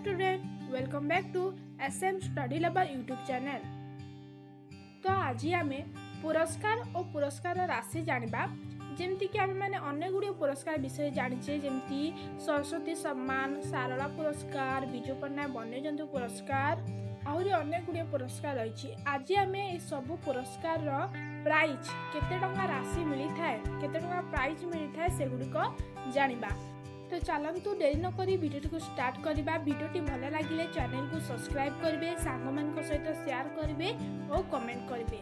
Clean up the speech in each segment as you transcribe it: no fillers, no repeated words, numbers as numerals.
Student, welcome back to SM study lover YouTube channel. तो आज आम पुरस्कार और पुरस्कार राशि जानिबा। जेमती कि आम मैंने अनेक गुड़िया पुरस्कार विषय जानिचे, जेमती सरस्वती सम्मान, सारला पुरस्कार, विजु पट्टनायक वन्यजंतु पुरस्कार, आहरी अनेक गुड़िया पुरस्कार रही। आज आम ये सब पुरस्कार प्राइज केते टंका राशि मिली थाए, केते टंका प्राइज मिली थाए सेगुड़िक जानिबा। तो चलतु डेरी न करी वीडियो को स्टार्ट करवा। वीडियोटी भल लगे चैनल को सब्सक्राइब करेंगे, सांग मान सहित शेयर करेंगे और कमेंट करेंगे।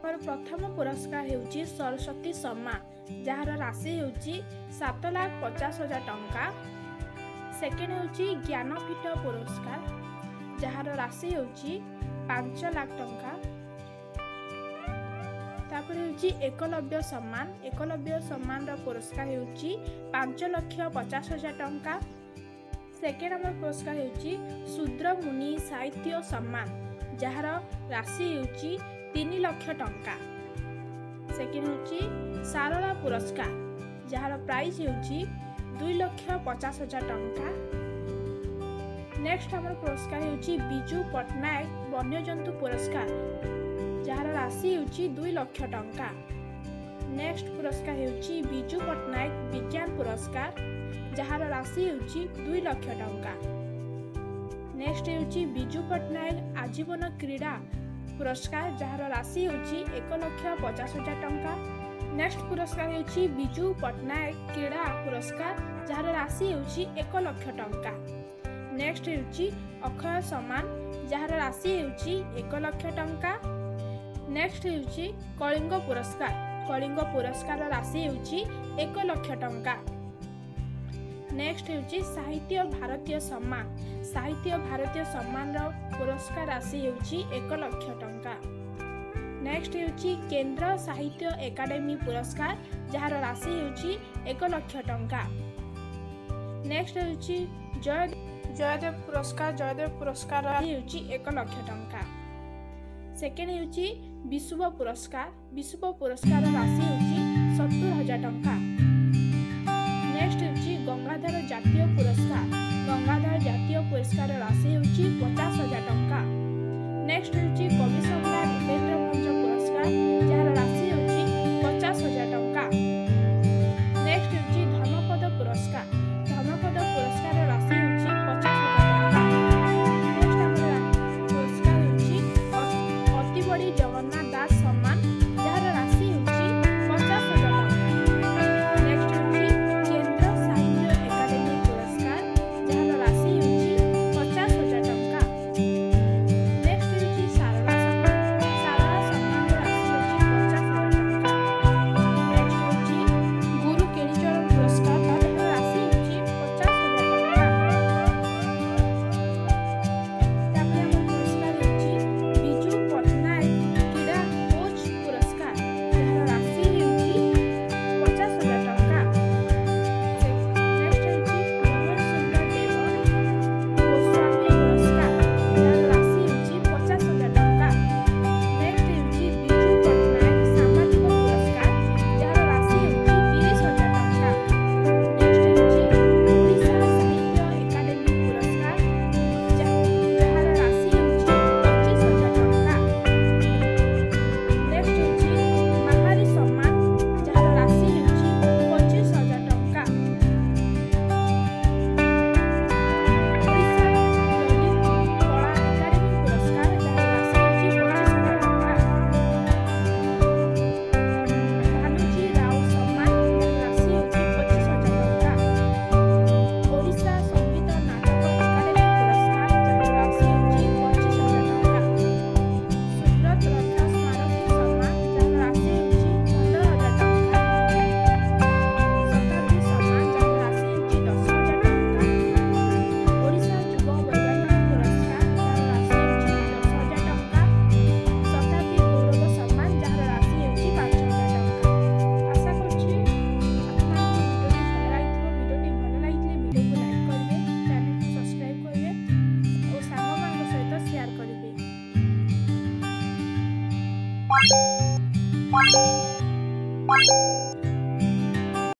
और प्रथम पुरस्कार होउची सरस्वती सम्मान, जार राशि होउची 7,50,000 टंका। सेकेंड होउची ज्ञानपीठ पुरस्कार, जार राशि होउची 5 लाख टंका। तापर होउची एकलव्य सम्मान रो पुरस्कार होउची 5,50,000 टंका। सेकेंड नंबर पुरस्कार होउची शूद्र मुनि साहित्य सम्मान, जार राशि होउची 3 लाख टंका। सेकेंड होउची सारला पुरस्कार, जार प्राइस होउची 2,50,000 टंका। नेक्स्ट हमर पुरस्कार होउची विजु पट्टनायक वन्यजंतु पुरस्कार, जार राशि होउची 2 लाख टंका। नेक्स्ट पुरस्कार होउची विजु पट्टनायक विज्ञान पुरस्कार, जार राशि होउची 2 लाख टंका। नेक्स्ट होउची विजु पट्टनायक आजीवन क्रीड़ा पुरस्कार, जार राशि होउची 1,50,000 टंका। नेक्स्ट पुरस्कार होउची विजु पट्टनायक क्रीड़ा पुरस्कार, जार राशि होउची 1 लाख टंका। नेक्स्ट होउची अक्षय सम्मान, जार राशि होउची 1 लाख टंका। नेक्स्ट होउची कलिंग पुरस्कार राशि होउची 1 लाख टंका। नेक्स्ट होउची साहित्य भारतीय सम्मान रो पुरस्कार राशि होउची 1 लाख टंका। नेक्स्ट होउची केंद्र साहित्य एकाडेमी पुरस्कार, जार राशि होउची 1 लाख टंका। नेक्स्ट होउची जयदेव पुरस्कार राशि होउची 1 लाख टंका। सेकेंड होउची विश्व पुरस्कार राशि होउची 70,000 टंका। नेक्स्ट होउची गंगाधर जातीय पुरस्कार राशि होउची 50